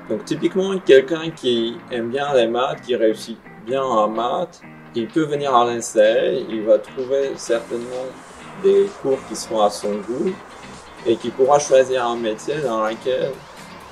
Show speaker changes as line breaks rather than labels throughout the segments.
Donc typiquement, quelqu'un qui aime bien les maths, qui réussit bien en maths, il peut venir à l'INSEE, il va trouver certainement des cours qui seront à son goût et qui pourra choisir un métier dans lequel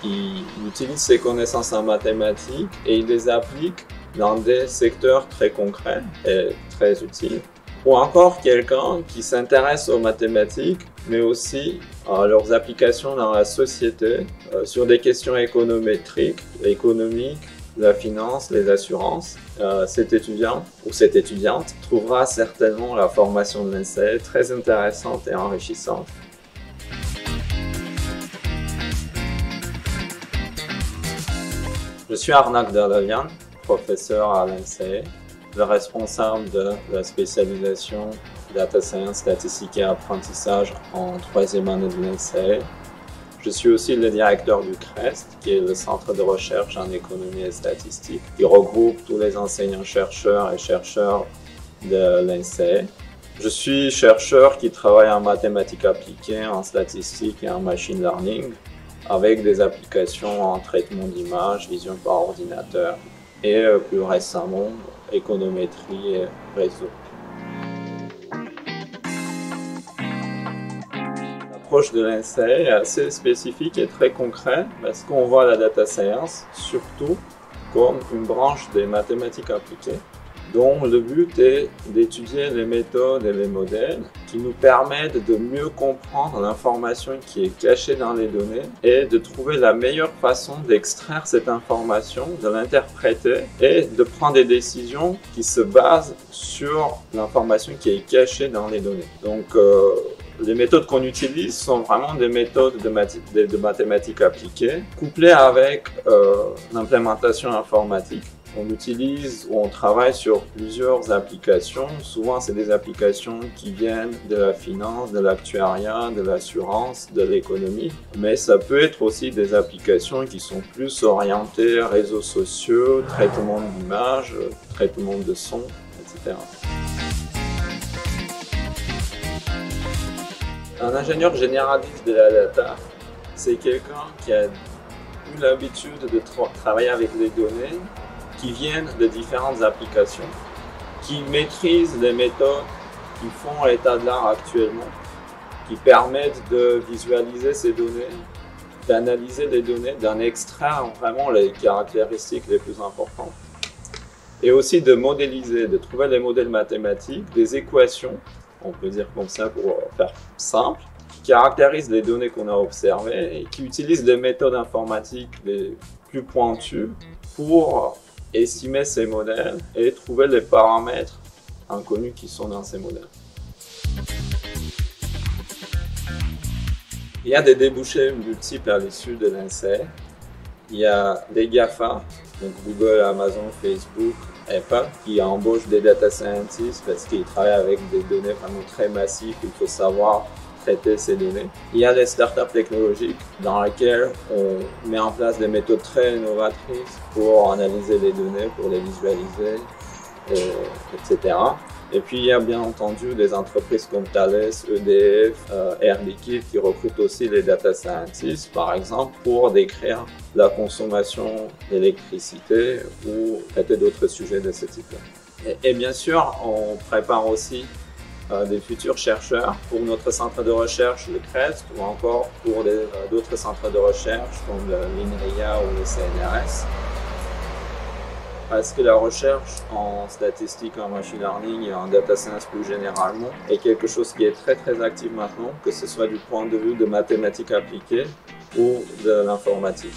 il utilise ses connaissances en mathématiques et il les applique dans des secteurs très concrets et très utiles. Ou encore quelqu'un qui s'intéresse aux mathématiques, mais aussi à leurs applications dans la société, sur des questions économétriques, économiques, la finance, les assurances. Cet étudiant ou cette étudiante trouvera certainement la formation de l'INSEE très intéressante et enrichissante. Je suis Arnaque Dalavian, professeur à l'INSEE, le responsable de la spécialisation Data Science, Statistique et Apprentissage en 3e année de l'INSEE. Je suis aussi le directeur du CREST, qui est le centre de recherche en économie et statistique, qui regroupe tous les enseignants-chercheurs et chercheurs de l'INSEE. Je suis chercheur qui travaille en mathématiques appliquées, en statistique et en machine learning, avec des applications en traitement d'images, vision par ordinateur et plus récemment, économétrie et réseau. L'approche de l'INSEE est assez spécifique et très concrète parce qu'on voit la data science surtout comme une branche des mathématiques appliquées dont le but est d'étudier les méthodes et les modèles qui nous permettent de mieux comprendre l'information qui est cachée dans les données et de trouver la meilleure façon d'extraire cette information, de l'interpréter et de prendre des décisions qui se basent sur l'information qui est cachée dans les données. Donc, les méthodes qu'on utilise sont vraiment des méthodes de mathématiques appliquées, couplées avec l'implémentation informatique. On utilise ou on travaille sur plusieurs applications. Souvent, c'est des applications qui viennent de la finance, de l'actuariat, de l'assurance, de l'économie. Mais ça peut être aussi des applications qui sont plus orientées réseaux sociaux, traitement d'images, traitement de son, etc. Un ingénieur généraliste de la data, c'est quelqu'un qui a eu l'habitude de travailler avec les données qui viennent de différentes applications, qui maîtrisent les méthodes qui font l'état de l'art actuellement, qui permettent de visualiser ces données, d'analyser les données, d'en extraire vraiment les caractéristiques les plus importantes, et aussi de modéliser, de trouver les modèles mathématiques, des équations, on peut dire comme ça pour faire simple, qui caractérisent les données qu'on a observées et qui utilisent les méthodes informatiques les plus pointues pour estimer ces modèles et trouver les paramètres inconnus qui sont dans ces modèles. Il y a des débouchés multiples à l'issue de l'INSEE. Il y a des GAFA, donc Google, Amazon, Facebook, Apple, qui embauchent des data scientists parce qu'ils travaillent avec des données vraiment très massives. Il faut savoir traiter ces données. Il y a les startups technologiques dans lesquelles on met en place des méthodes très innovatrices pour analyser les données, pour les visualiser, etc. Et puis il y a bien entendu des entreprises comme Thales, EDF, Air Liquide qui recrutent aussi les data scientists, par exemple, pour décrire la consommation d'électricité ou traiter d'autres sujets de ce type-là. Et bien sûr, on prépare aussi des futurs chercheurs pour notre centre de recherche, le CREST, ou encore pour d'autres centres de recherche comme l'INRIA ou le CNRS. Parce que la recherche en statistique, en machine learning et en data science plus généralement est quelque chose qui est très actif maintenant, que ce soit du point de vue de mathématiques appliquées ou de l'informatique.